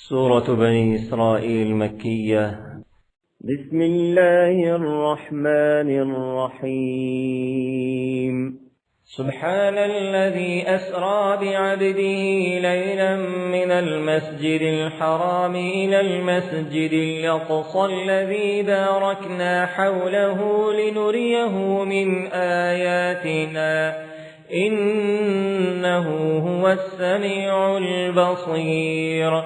سورة بني إسرائيل مكية. بسم الله الرحمن الرحيم. سبحان الذي أسرى بعبده ليلا من المسجد الحرام إلى المسجد الأقصى الذي باركنا حوله لنريه من آياتنا إنه هو السميع البصير.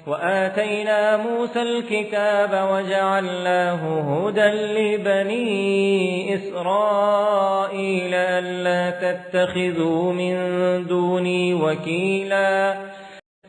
وآتينا موسى الكتاب وجعلناه هدى لبني إسرائيل ألا تتخذوا من دوني وكيلا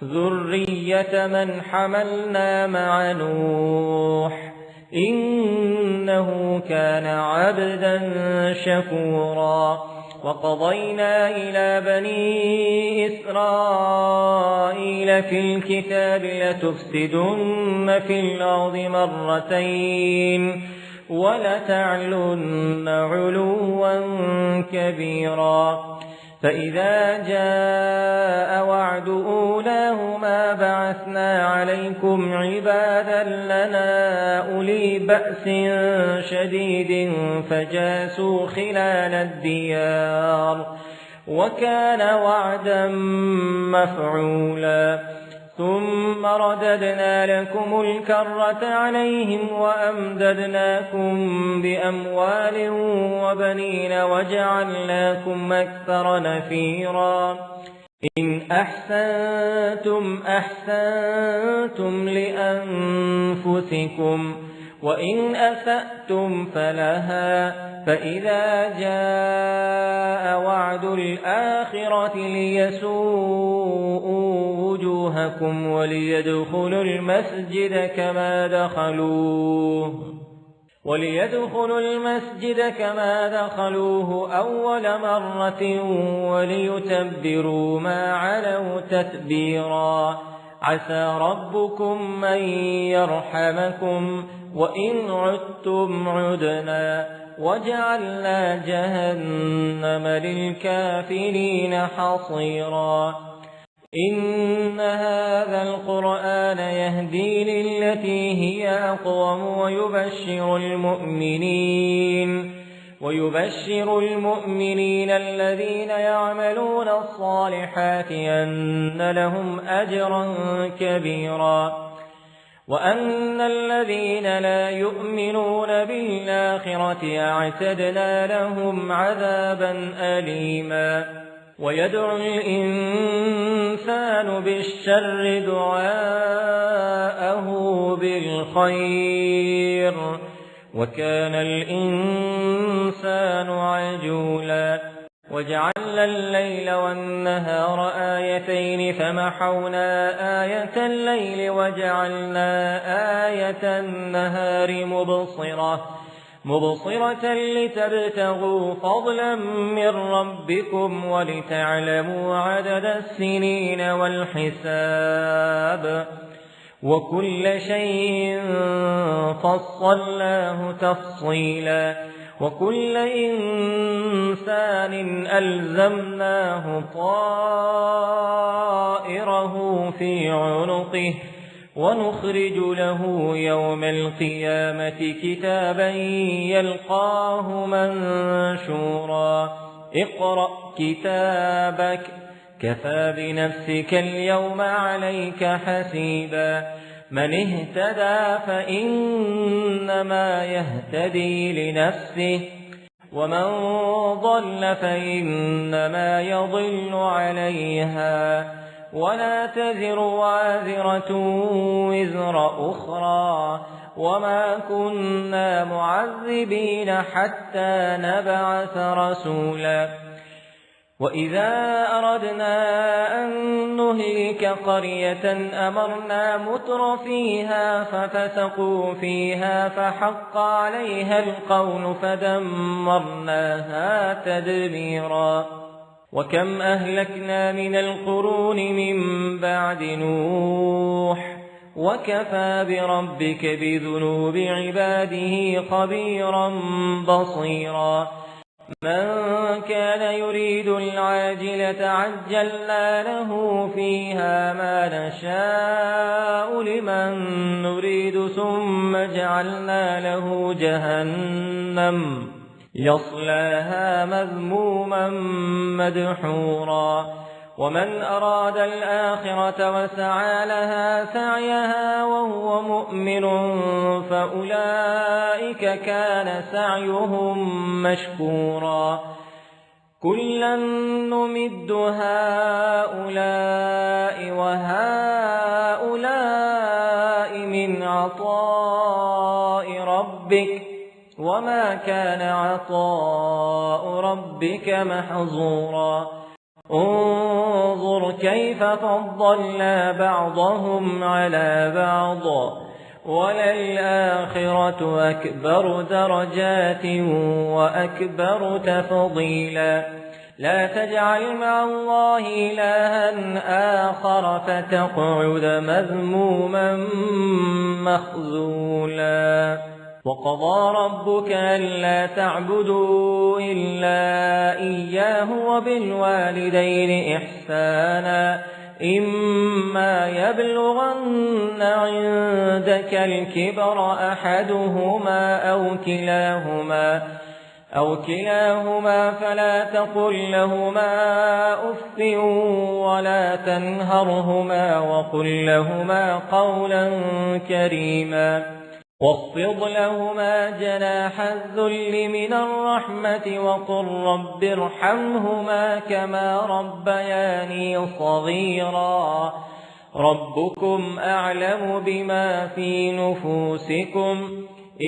ذرية من حملنا مع نوح إنه كان عبدا شكورا. وقضينا إلى بني إسرائيل في الكتاب لتفسدن في الأرض مرتين ولتعلن علوا كبيرا. فإذا جاء وعد أولاهما بعثنا عليكم عبادا لنا أولي بأس شديد فجاسوا خلال الديار وكان وعدا مفعولا. ثم رددنا لكم الكرة عليهم وأمددناكم بأموال وبنين وجعلناكم أكثر نفيرا. إن أحسنتم أحسنتم لأنفسكم وإن أسأتم فلها. فإذا جاء وعد الآخرة ليسوءوا وجوهكم وليدخلوا المسجد كما دخلوه أول مرة وليتبروا ما علوا تتبيرا. عسى ربكم أن يرحمكم وإن عدتم عدنا وجعلنا جهنم للكافرين حصيرا. إن هذا القرآن يهدي للتي هي أقوم ويبشر المؤمنين الذين يعملون الصالحات أن لهم أجرا كبيرا. وأن الذين لا يؤمنون بالآخرة أعتدنا لهم عذابا أليما. ويدعو الإنسان بالشر دعاءه بالخير وكان الإنسان عجولا. وجعلنا الليل والنهار آيتين فمحونا آية الليل وجعلنا آية النهار مبصرة لتبتغوا فضلا من ربكم ولتعلموا عدد السنين والحساب وكل شيء فصلناه تفصيلا. وكل إنسان ألزمناه طائره في عنقه ونخرج له يوم القيامة كتابا يلقاه منشورا. اقرأ كتابك كفى بنفسك اليوم عليك حسيبا. من اهتدى فإنما يهتدي لنفسه ومن ضل فإنما يضل عليها ولا تزر وازرة وزر أخرى وما كنا معذبين حتى نبعث رسولا. وإذا أردنا أن نهلك قرية أمرنا متر فيها ففسقوا فيها فحق عليها القول فدمرناها تدميرا. وكم أهلكنا من القرون من بعد نوح وكفى بربك بذنوب عباده خبيرا بصيرا. من كان يريد العاجلة عجلنا له فيها ما نشاء لمن نريد ثم جعلنا له جهنم يصلاها مذموما مدحورا ومن أراد الآخرة وسعى لها سعيها وهو مؤمن فأولئك كان سعيهم مشكورا كلا نمد هؤلاء وهؤلاء من عطاء ربك وما كان عطاء ربك محظورا انظر كيف فضلنا بعضهم على بعض وللآخرة أكبر درجات وأكبر تفضيلا لا تجعل مع الله إلها آخر فتقعد مذموما مخذولا وقضى ربك ألا تعبدوا إلا إياه وبالوالدين إحسانا إما يبلغن عندك الكبر أحدهما أو كلاهما فلا تقل لهما أف ولا تنهرهما وقل لهما قولا كريما واخفض لهما جناح الذل من الرحمة وقل رب ارحمهما كما ربياني صغيرا ربكم أعلم بما في نفوسكم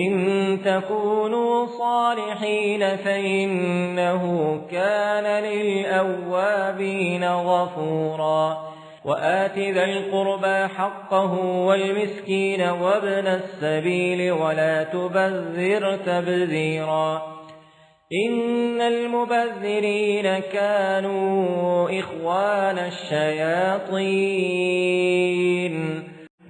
إن تكونوا صالحين فإنه كان للأوابين غفورا وآت ذا القربى حقه والمسكين وابن السبيل ولا تبذر تبذيرا إن المبذرين كانوا إخوان الشياطين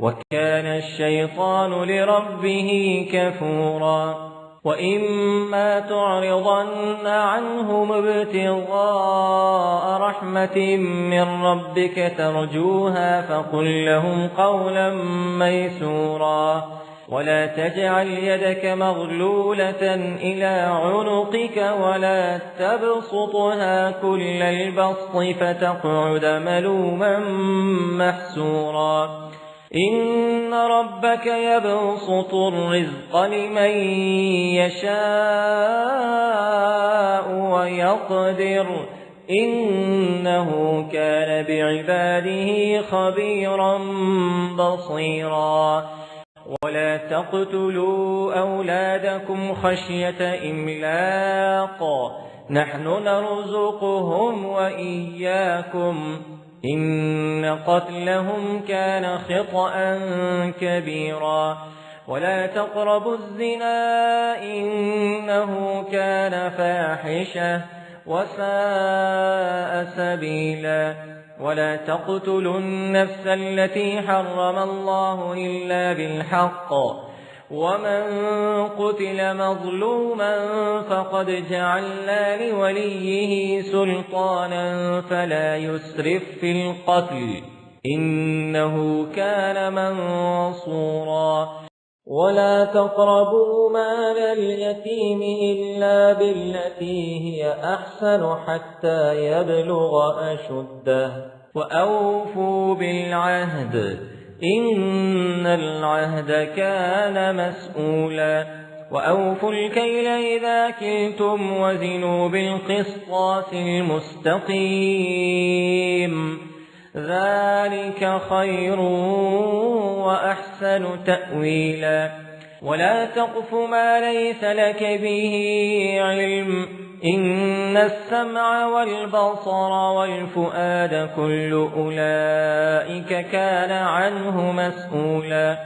وكان الشيطان لربه كفورا وإما تعرضن عنهم ابتغاء رحمة من ربك ترجوها فقل لهم قولا ميسورا ولا تجعل يدك مغلولة إلى عنقك ولا تبسطها كل البسط فتقعد ملوما محسورا إن ربك يبسط الرزق لمن يشاء ويقدر إنه كان بعباده خبيرا بصيرا ولا تقتلوا أولادكم خشية إملاق نحن نرزقهم وإياكم إن قتلهم كان خطأ كبيرا ولا تقربوا الزنا إنه كان فاحشة وساء سبيلا ولا تقتلوا النفس التي حرم الله إلا بالحق ومن قتل مظلوما فقد جعلنا لوليه سلطانا فلا يسرف في القتل إنه كان منصورا ولا تقربوا مال اليتيم إلا بالتي هي أحسن حتى يبلغ أشده وأوفوا بالعهد إن العهد كان مسؤولا وأوفوا الكيل إذا كلتم وزنوا بالقسطاس المستقيم ذلك خير وأحسن تأويلا ولا تقف ما ليس لك به علم إن السمع والبصر والفؤاد كل أولئك كان عنه مسؤولا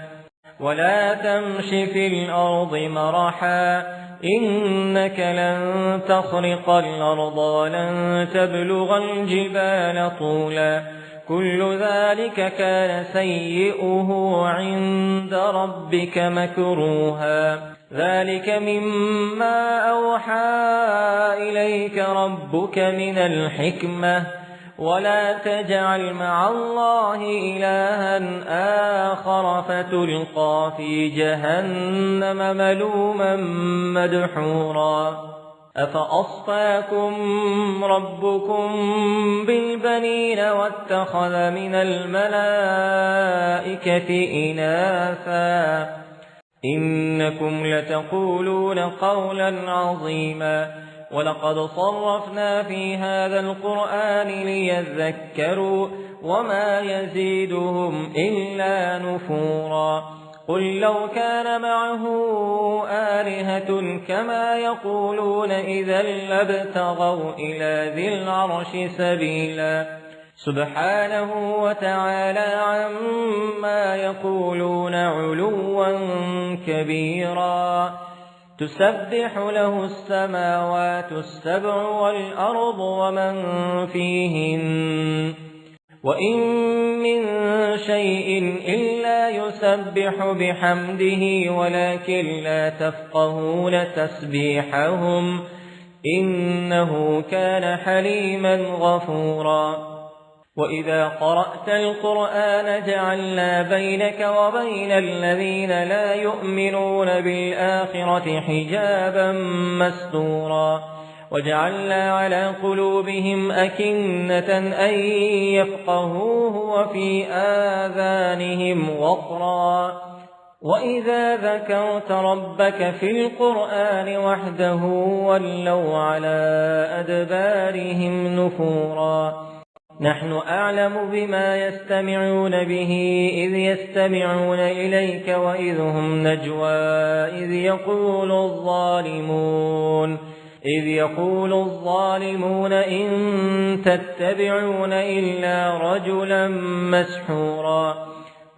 ولا تمش في الأرض مرحا إنك لن تخرق الأرض ولن تبلغ الجبال طولا كل ذلك كان سيئه عند ربك مكروها ذلك مما أوحى إليك ربك من الحكمة ولا تجعل مع الله إلها آخر فتلقى في جهنم ملوما مدحورا أفأصفاكم ربكم بالبنين واتخذ من الملائكة إناثا إنكم لتقولون قولا عظيما ولقد صرفنا في هذا القرآن ليذكروا وما يزيدهم إلا نفورا قل لو كان معه آلهة كما يقولون إذا لابتغوا إلى ذي العرش سبيلا سبحانه وتعالى عما يقولون علوا كبيرا تسبح له السماوات السبع والأرض ومن فيهن وإن من شيء إلا يسبح بحمده ولكن لا تفقهون تسبيحهم إنه كان حليما غفورا وإذا قرأت القرآن جعلنا بينك وبين الذين لا يؤمنون بالآخرة حجابا مستورا وجعلنا على قلوبهم أكنة أن يفقهوه وفي آذانهم وقرا وإذا ذكرت ربك في القرآن وحده ولوا على أدبارهم نفورا نحن أعلم بما يستمعون به إذ يستمعون إليك وإذ هم نجوى إذ يقول الظالمون إن تتبعون إلا رجلا مسحورا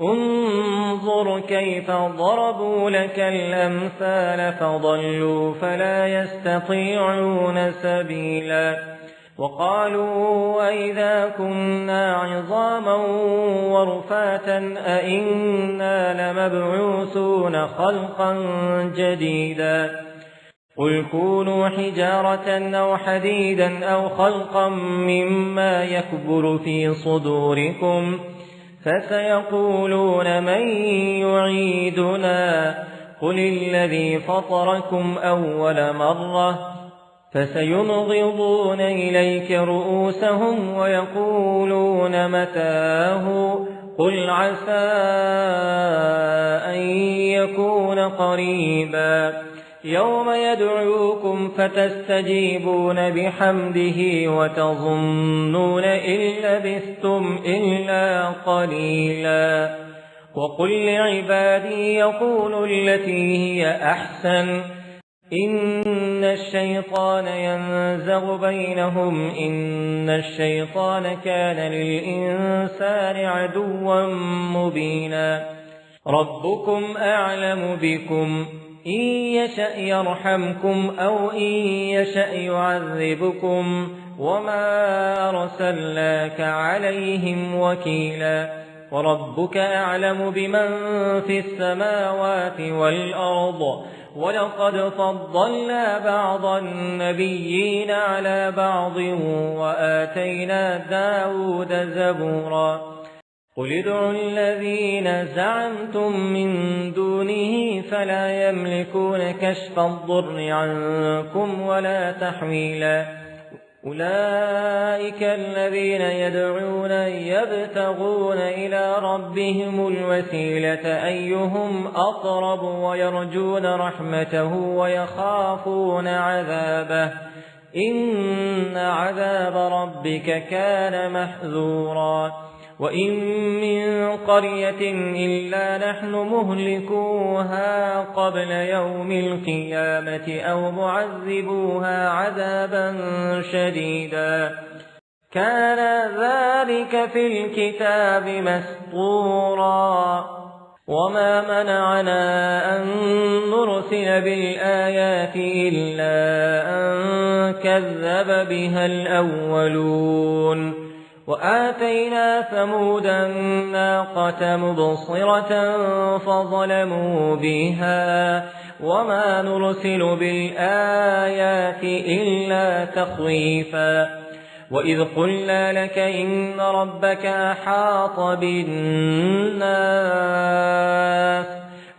انظر كيف ضربوا لك الأمثال فضلوا فلا يستطيعون سبيلا وقالوا وإذا كنا عظاما ورفاتا أئنا لمبعوثون خلقا جديدا قل كونوا حجارة أو حديدا أو خلقا مما يكبر في صدوركم فسيقولون من يعيدنا قل الذي فطركم أول مرة فسينغضون إليك رؤوسهم ويقولون متاه قل عسى أن يكون قريبا يوم يدعوكم فتستجيبون بحمده وتظنون إن لبثتم إلا قليلا وقل لعبادي يقولوا التي هي أحسن إن الشيطان ينزغ بينهم إن الشيطان كان للإنسان عدوا مبينا ربكم أعلم بكم إن يشأ يرحمكم أو إن يشأ يعذبكم وما أرسلناك عليهم وكيلا وربك أعلم بمن في السماوات والأرض ولقد فضلنا بعض النبيين على بعض وآتينا داود زبورا قل ادعوا الذين زعمتم من دونه فلا يملكون كشف الضر عنكم ولا تحويلا أولئك الذين يدعون يبتغون إلى ربهم الوسيلة أيهم أقرب ويرجون رحمته ويخافون عذابه إن عذاب ربك كان محذورا وإن من قرية إلا نحن مهلكوها قبل يوم القيامة أو معذبوها عذابا شديدا كان ذلك في الكتاب مسطورا وما منعنا أن نرسل بالآيات إلا أن كذب بها الأولون وآتينا ثمود الناقة مبصرة فظلموا بها وما نرسل بالآيات إلا تخويفا وإذ قلنا لك إن ربك أحاط بالناس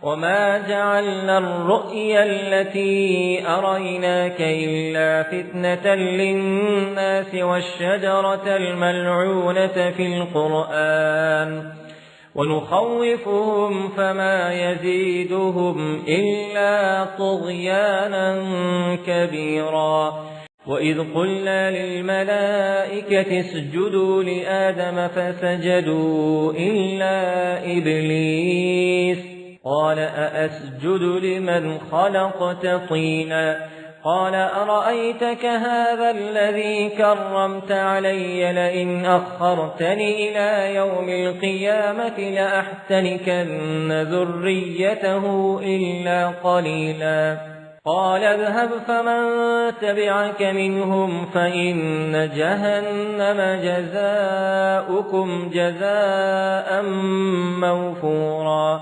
وما جعلنا الرؤيا التي أريناك إلا فتنة للناس والشجرة الملعونة في القرآن ونخوفهم فما يزيدهم إلا طغيانا كبيرا وإذ قلنا للملائكة اسجدوا لآدم فسجدوا إلا إبليس قال أأسجد لمن خلقت طينا قال أرأيتك هذا الذي كرمت علي لئن أخرتني إلى يوم القيامة لأحتنكن ذريته إلا قليلا قال اذهب فمن تبعك منهم فإن جهنم جزاؤكم جزاء موفورا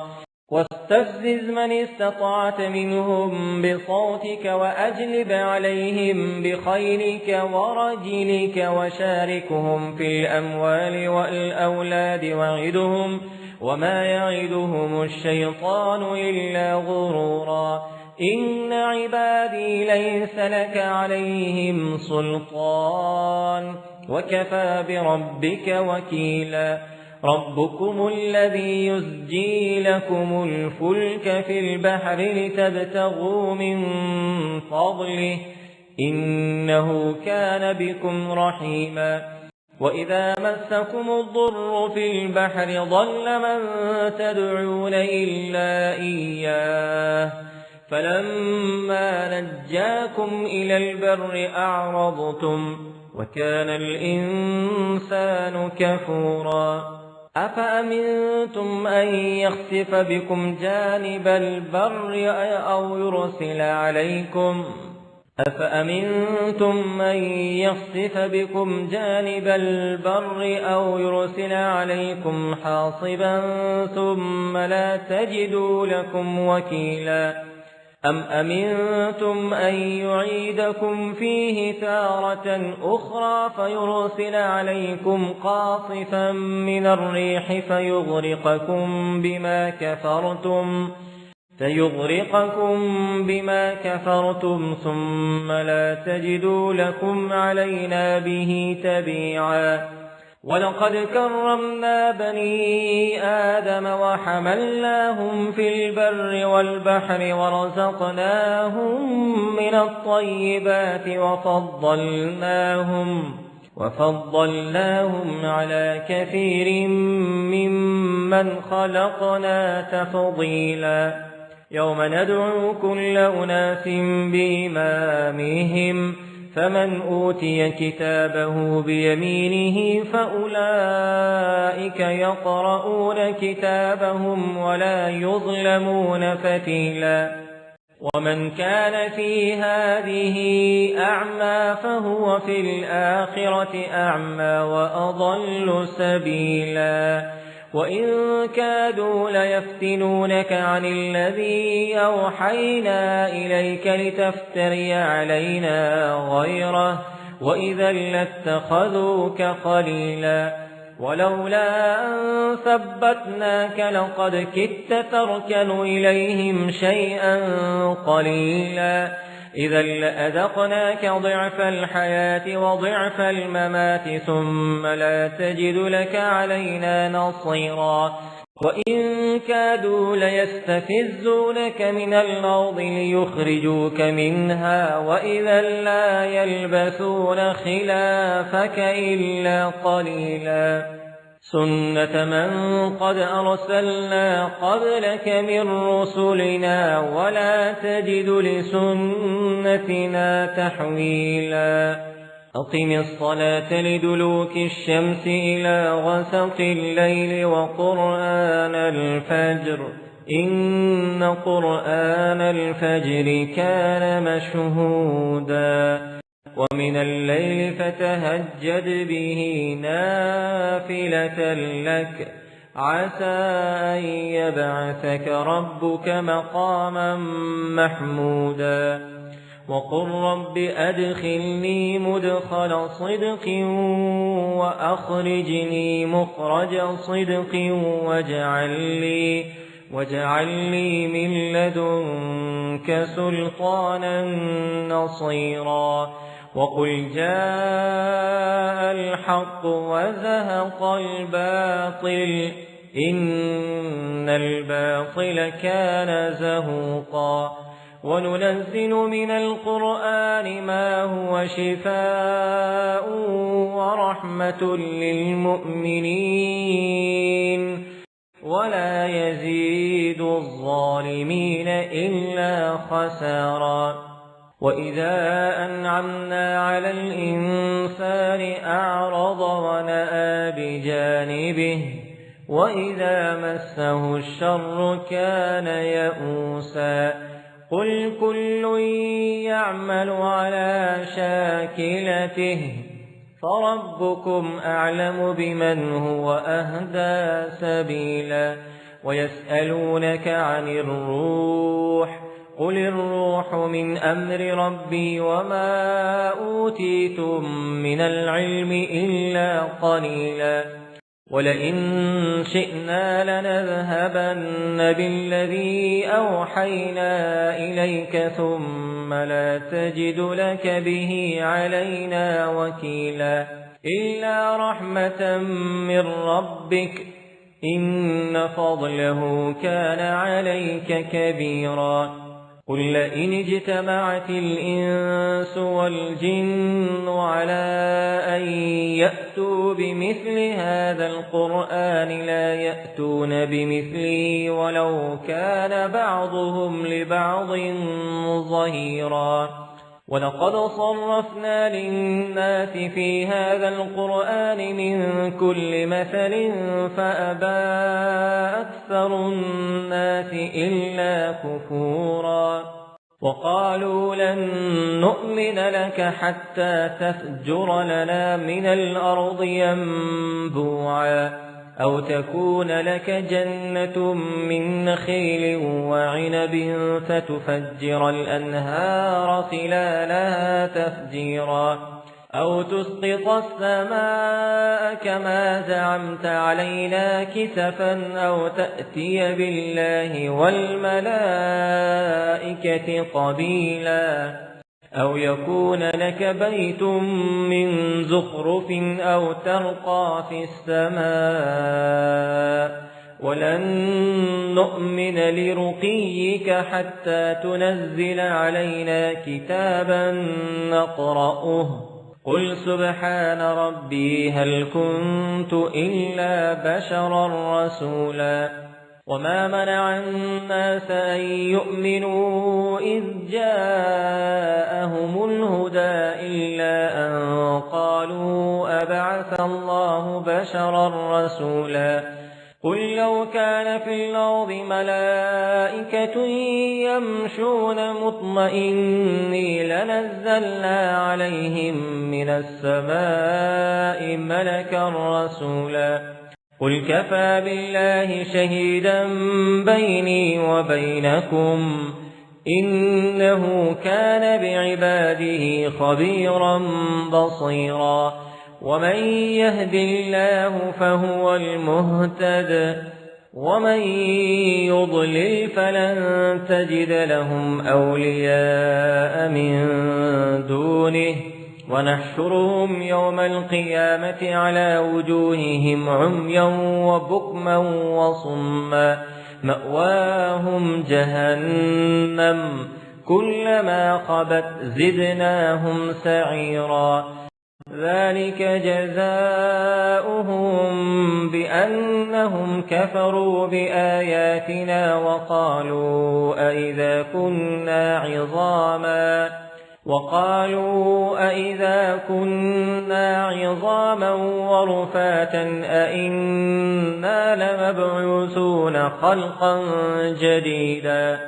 واستفزز من استطعت منهم بصوتك وأجلب عليهم بخيلك ورجلك وشاركهم في الأموال والأولاد وعدهم وما يعدهم الشيطان إلا غرورا إن عبادي ليس لك عليهم سلطان وكفى بربك وكيلا ربكم الذي يزجي لكم الفلك في البحر لتبتغوا من فضله إنه كان بكم رحيما وإذا مسكم الضر في البحر ضل من تدعون إلا إياه فلما نجاكم إلى البر أعرضتم وكان الإنسان كفورا أفأمنتم أن يخسف بكم جانب البر أو يرسل عليكم أفأمنتم أن يخسف بكم جانب البر أو يرسل عليكم حاصبا ثم لا تجدوا لكم وكيلا أم أمنتم أن يعيدكم فيه تارة أخرى فيرسل عليكم قاصفا من الريح فيغرقكم بما كفرتم ثم لا تجدوا لكم علينا به تبيعا ولقد كرمنا بني آدم وحملناهم في البر والبحر ورزقناهم من الطيبات وفضلناهم على كثير ممن خلقنا تفضيلا يوم ندعو كل أناس بإمامهم فمن أوتي كتابه بيمينه فأولئك يقرؤون كتابهم ولا يظلمون فتيلا ومن كان في هذه أعمى فهو في الآخرة أعمى وأضل سبيلا وإن كادوا ليفتنونك عن الذي أوحينا إليك لتفتري علينا غيره وإذا لاتخذوك خليلا ولولا أن ثبتناك لقد كدت تركن إليهم شيئا قليلا إذا لأذقناك ضعف الحياة وضعف الممات ثم لا تجد لك علينا نصيرا وإن كادوا ليستفزونك من الأرض ليخرجوك منها وإذا لا يلبثون خلافك إلا قليلا سنة من قد أرسلنا قبلك من رسلنا ولا تجد لسنتنا تحويلا أقم الصلاة لدلوك الشمس إلى غسق الليل وقرآن الفجر إن قرآن الفجر كان مشهودا ومن الليل فتهجد به نافلة لك عسى أن يبعثك ربك مقاما محمودا وقل رب أدخلني مدخل صدق وأخرجني مخرج صدق واجعل لي من لدنك سلطانا نصيرا وقل جاء الحق وزهق الباطل إن الباطل كان زهوقا وننزل من القرآن ما هو شفاء ورحمة للمؤمنين ولا يزيد الظالمين إلا خسارا وإذا أنعمنا على الإنسان أعرض ونأى بجانبه وإذا مسه الشر كان يئوسا قل كل يعمل على شاكلته فربكم أعلم بمن هو أهدى سبيلا ويسألونك عن الروح قل الروح من أمر ربي وما أوتيتم من العلم إلا قليلا ولئن شئنا لنذهبن بالذي أوحينا إليك ثم لا تجد لك به علينا وكيلا إلا رحمة من ربك إن فضله كان عليك كبيرا قل لئن اجتمعت الإنس والجن على أن يأتوا بمثل هذا القرآن لا يأتون بمثله ولو كان بعضهم لبعض ظهيرا ولقد صرفنا للناس في هذا القرآن من كل مثل فأبى أكثر الناس إلا كفورا وقالوا لن نؤمن لك حتى تفجر لنا من الأرض ينبوعا أو تكون لك جنة من نخيل وعنب فتفجر الأنهار خلالها تفجيرا أو تسقط السماء كما زعمت علينا كسفا أو تأتي بالله والملائكة قبيلا أو يكون لك بيت من زخرف أو ترقى في السماء ولن نؤمن لرقيك حتى تنزل علينا كتابا نقرأه قل سبحان ربي هل كنت إلا بشرا رسولا وما منع الناس أن يؤمنوا إذ جاءهم الهدى إلا أن قالوا أبعث الله بشرا رسولا قل لو كان في الأرض ملائكة يمشون مطمئنين لنزلنا عليهم من السماء ملكا رسولا قل كفى بالله شهيدا بيني وبينكم إنه كان بعباده خبيرا بصيرا ومن يهد الله فهو المهتد ومن يضلل فلن تجد لهم أولياء من دونه ونحشرهم يوم القيامة على وجوههم عميا وبكما وصما مأواهم جهنم كلما خبت زدناهم سعيرا ذلك جزاؤهم بأنهم كفروا بآياتنا وقالوا أئذا كنا عظاما ورفاتا أئنا لمبعوثون خلقا جديدا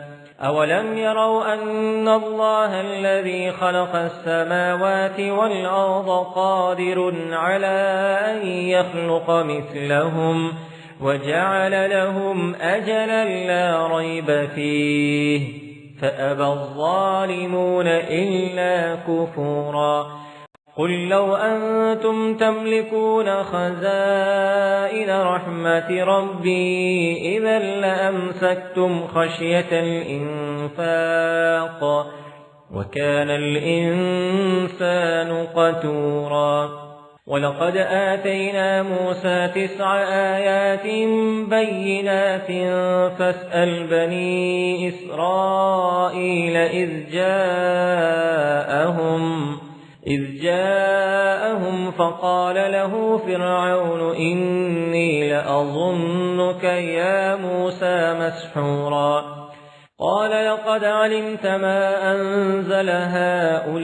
أولم يروا أن الله الذي خلق السماوات والأرض قادر على أن يخلق مثلهم وجعل لهم أجلا لا ريب فيه فأبى الظالمون إلا كفورا قل لو أنتم تملكون خزائن رحمة ربي إذا لأمسكتم خشية الإنفاق وكان الإنسان قتورا ولقد آتينا موسى 9 آيات بينات فاسأل بني إسرائيل إذ جاءهم فقال له فرعون إني لأظنك يا موسى مسحورا قال لقد علمت ما أنزل هؤلاء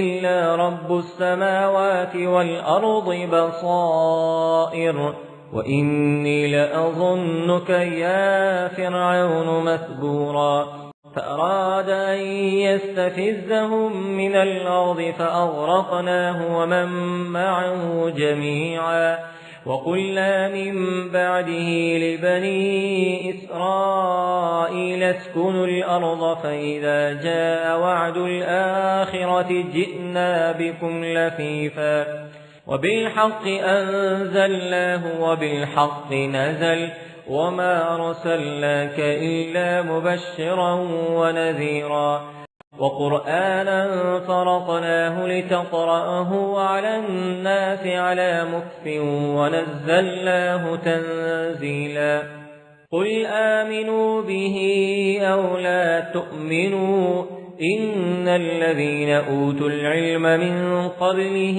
إلا رب السماوات والأرض بصائر وإني لأظنك يا فرعون مثبورا فأراد أن يستفزهم من الأرض فأغرقناه ومن معه جميعا وقلنا من بعده لبني إسرائيل اسكنوا الأرض فإذا جاء وعد الآخرة جئنا بكم لفيفا وبالحق أنزلناه وبالحق نزل وما أرسلناك إلا مبشرا ونذيرا وقرآنا فرقناه لتقرأه على الناس على مكث ونزلناه تنزيلا قل آمنوا به أو لا تؤمنوا إن الذين أوتوا العلم من قبله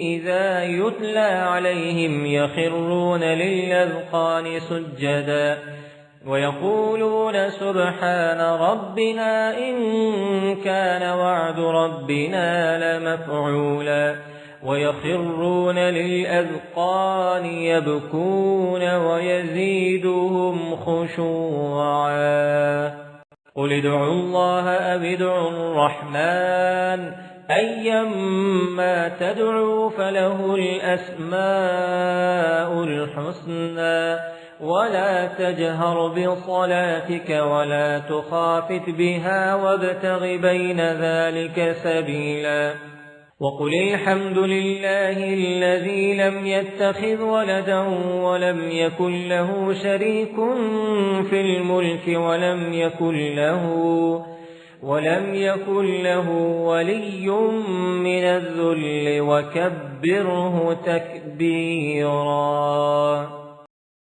إذا يتلى عليهم يخرون للأذقان سجدا ويقولون سبحان ربنا إن كان وعد ربنا لمفعولا ويخرون للأذقان يبكون ويزيدهم خشوعا قل ادعوا الله أو ادعوا الرحمن أيما تدعوا فله الأسماء الحسنى ولا تجهر بصلاتك ولا تخافت بها وابتغ بين ذلك سبيلا وقل الحمد لله الذي لم يتخذ ولدا ولم يكن له شريك في الملك ولم يكن له ولي من الذل وكبره تكبيرا